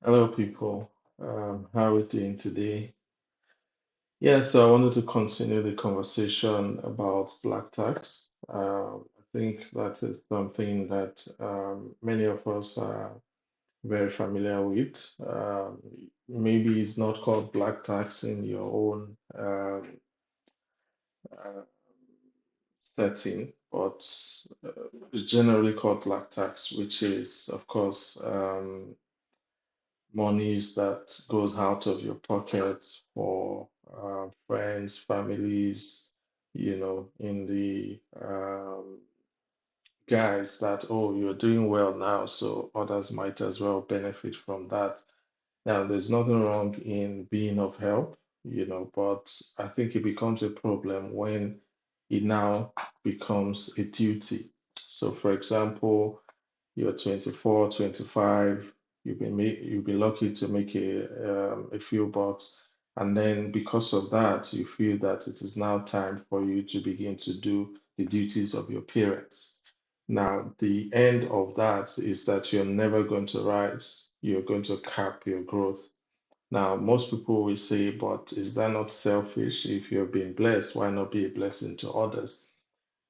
Hello, people. How are we doing today? Yeah, so I wanted to continue the conversation about black tax. I think that is something that many of us are very familiar with. Maybe it's not called black tax in your own uh, setting, but uh, it's generally called black tax, which is, of course, monies that goes out of your pocket for friends, families, in the guise that, oh, you're doing well now, so others might as well benefit from that. Now, there's nothing wrong in being of help, but I think it becomes a problem when it now becomes a duty. So, for example, you're 24, 25, you've been lucky to make a few bucks, and then because of that, you feel that it is now time for you to begin to do the duties of your parents. Now, the end of that is that you're never going to rise. You're going to cap your growth. Now, most people will say, but is that not selfish? If you're being blessed, why not be a blessing to others?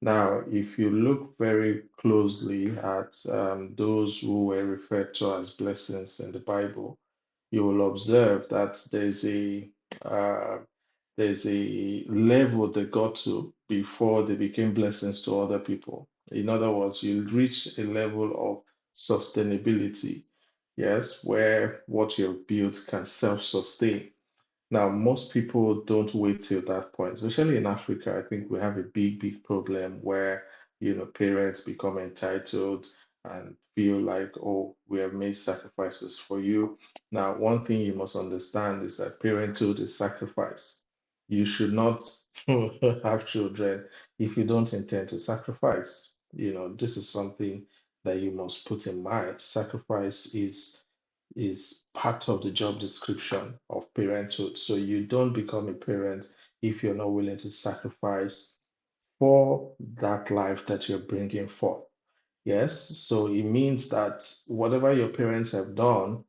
Now, if you look very closely at those who were referred to as blessings in the Bible, you will observe that uh, there's a level they got to before they became blessings to other people. In other words, you reach a level of sustainability, yes, where what you've built can self-sustain. Now, most people don't wait till that point, especially in Africa. I think we have a big problem where, parents become entitled and feel like, oh, we have made sacrifices for you. Now, one thing you must understand is that parenthood is sacrifice. You should not have children if you don't intend to sacrifice. This is something that you must put in mind. Sacrifice is part of the job description of parenthood. So you don't become a parent if you're not willing to sacrifice for that life that you're bringing forth. Yes, so it means that whatever your parents have done,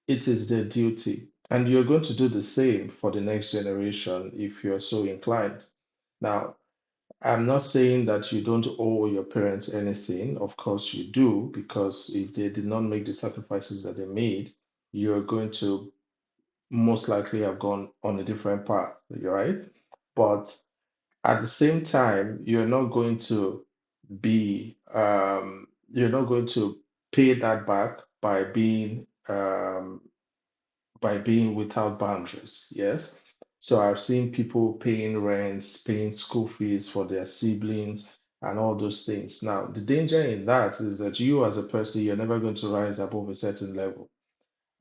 it is their duty. And you're going to do the same for the next generation if you're so inclined. Now, I'm not saying that you don't owe your parents anything. Of course, you do, because if they did not make the sacrifices that they made, you're going to most likely have gone on a different path, right? But at the same time, you're not going to pay that back by being without boundaries. Yes. So I've seen people paying rents, paying school fees for their siblings, and all those things. Now, the danger in that is that you, as a person, you're never going to rise above a certain level.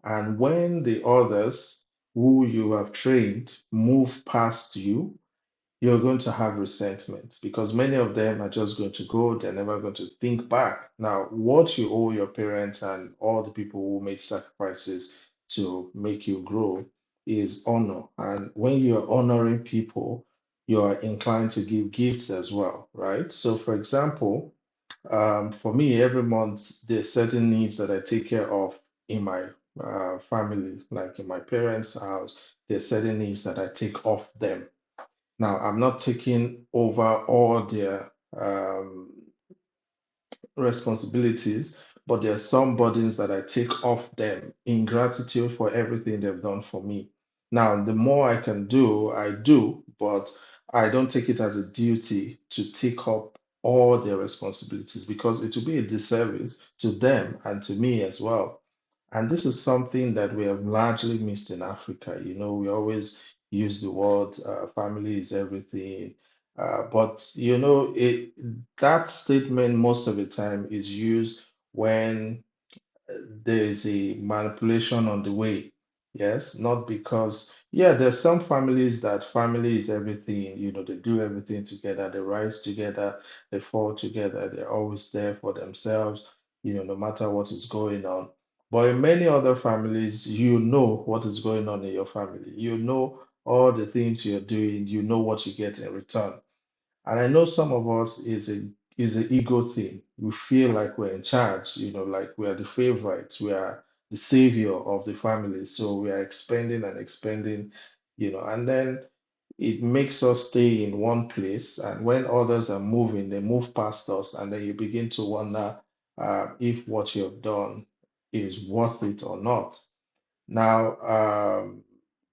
And when the others who you have trained move past you, you're going to have resentment because many of them are just going to go, they're never going to think back. Now, what you owe your parents and all the people who made sacrifices to make you grow is honor. And when you're honoring people, you're inclined to give gifts as well, right? So, for example, for me, every month, there's certain needs that I take care of in my family, like in my parents' house. There's certain needs that I take off them. Now, I'm not taking over all their responsibilities, but there are some burdens that I take off them in gratitude for everything they've done for me. Now, the more I can do, I do, but I don't take it as a duty to take up all their responsibilities because it will be a disservice to them and to me as well. And this is something that we have largely missed in Africa. We always use the word family is everything. But that statement most of the time is used when there is a manipulation on the way. Yes, not because, yeah, there's some families that family is everything, they do everything together, they rise together, they fall together, they're always there for themselves, no matter what is going on. But in many other families, you know what is going on in your family. You know all the things you're doing, you know what you get in return. And I know some of us is an ego thing. We feel like we're in charge, like we are the favorites. We are the savior of the family. So we are expanding and expanding, and then it makes us stay in one place. And when others are moving, they move past us, and then you begin to wonder if what you've done is worth it or not. Now,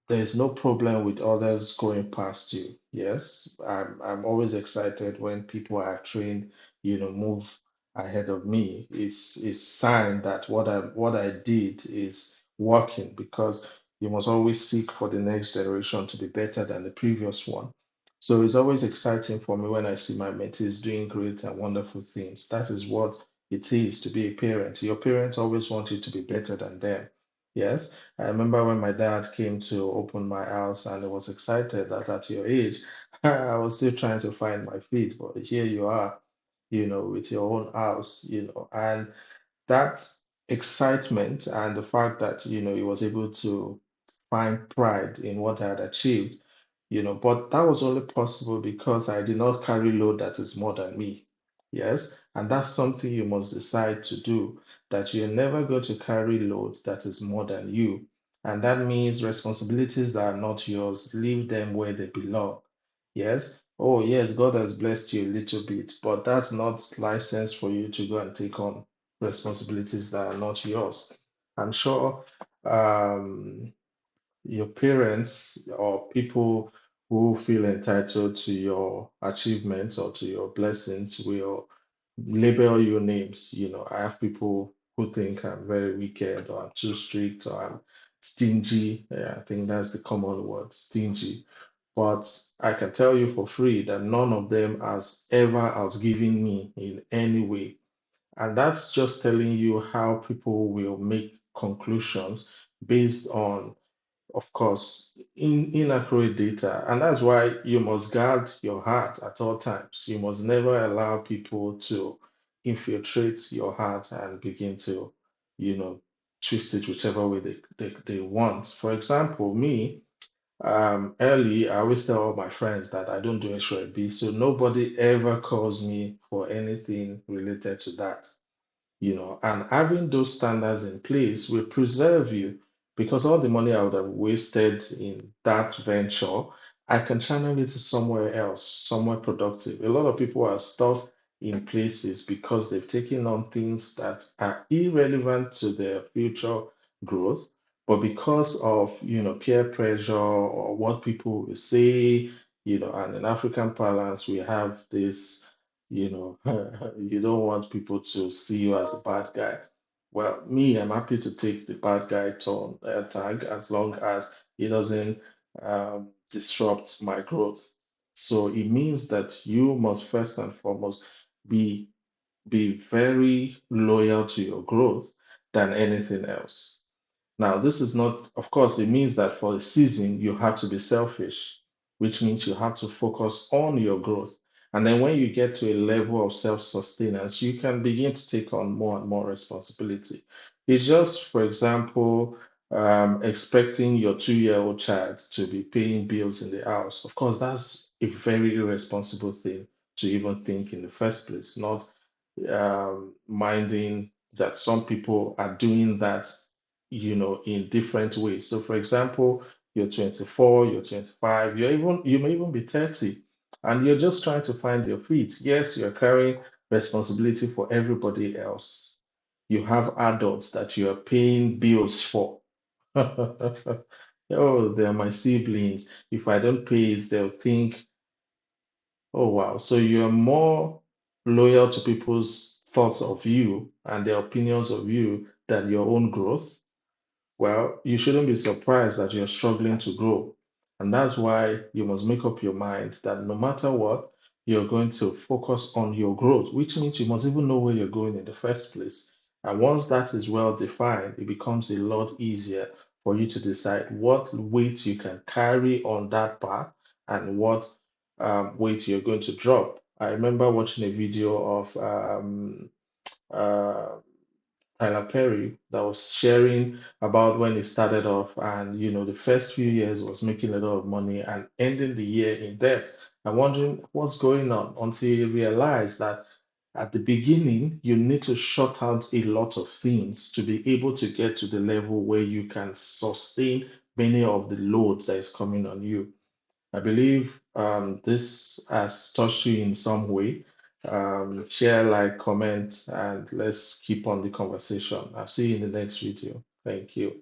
there's no problem with others going past you. Yes, I'm always excited when people I have trained, move ahead of me. It's sign that what I did is working, because you must always seek for the next generation to be better than the previous one. So it's always exciting for me when I see my mentees doing great and wonderful things. That is what it is to be a parent. Your parents always want you to be better than them. Yes, I remember when my dad came to open my house, and I was excited that at your age, I was still trying to find my feet, but here you are, with your own house, and that excitement and the fact that he was able to find pride in what I had achieved, but that was only possible because I did not carry load that is more than me. Yes, and that's something you must decide to do, that you're never going to carry loads that is more than you. And that means responsibilities that are not yours, leave them where they belong. Yes. Oh, yes, God has blessed you a little bit, but that's not license for you to go and take on responsibilities that are not yours. I'm sure your parents or people who feel entitled to your achievements or to your blessings will label your names. I have people who think I'm very wicked, or I'm too strict, or I'm stingy. Yeah, I think that's the common word, stingy. But I can tell you for free that none of them has ever outgiven me in any way. And that's just telling you how people will make conclusions based on, of course, inaccurate data. And that's why you must guard your heart at all times. You must never allow people to infiltrate your heart and begin to, you know, twist it whichever way they want. For example, me, early, I always tell all my friends that I don't do extra B, so nobody ever calls me for anything related to that. And having those standards in place will preserve you, because all the money I would have wasted in that venture, I can channel it to somewhere else, somewhere productive. A lot of people are stuck in places because they've taken on things that are irrelevant to their future growth, but because of, peer pressure or what people will say, and in African parlance, we have this, you don't want people to see you as the bad guy. Well, me, I'm happy to take the bad guy tag, as long as it doesn't disrupt my growth. So it means that you must first and foremost be be very loyal to your growth than anything else. Now, this is not, of course, it means that for a season, you have to be selfish, which means you have to focus on your growth. And then when you get to a level of self-sustenance, you can begin to take on more and more responsibility. It's just, for example, expecting your 2-year-old child to be paying bills in the house. Of course, that's a very irresponsible thing to even think in the first place, not minding that some people are doing that, in different ways. So, for example, you're 24, you're 25, you may even be 30, and you're just trying to find your feet. Yes, you're carrying responsibility for everybody else. You have adults that you are paying bills for. Oh, they're my siblings. If I don't pay it, they'll think, oh, wow. So you're more loyal to people's thoughts of you and their opinions of you than your own growth. Well, you shouldn't be surprised that you're struggling to grow. And that's why you must make up your mind that no matter what, you're going to focus on your growth, which means you must even know where you're going in the first place. And once that is well defined, it becomes a lot easier for you to decide what weight you can carry on that path and what weight you're going to drop. I remember watching a video of uh, Tyler Perry that was sharing about when he started off, and the first few years was making a lot of money and ending the year in debt and wondering what's going on, until he realized that At the beginning, you need to shut out a lot of things to be able to get to the level where you can sustain many of the loads that is coming on you. I believe this has touched you in some way. Share, like, comment, and let's keep on the conversation. I'll see you in the next video. Thank you.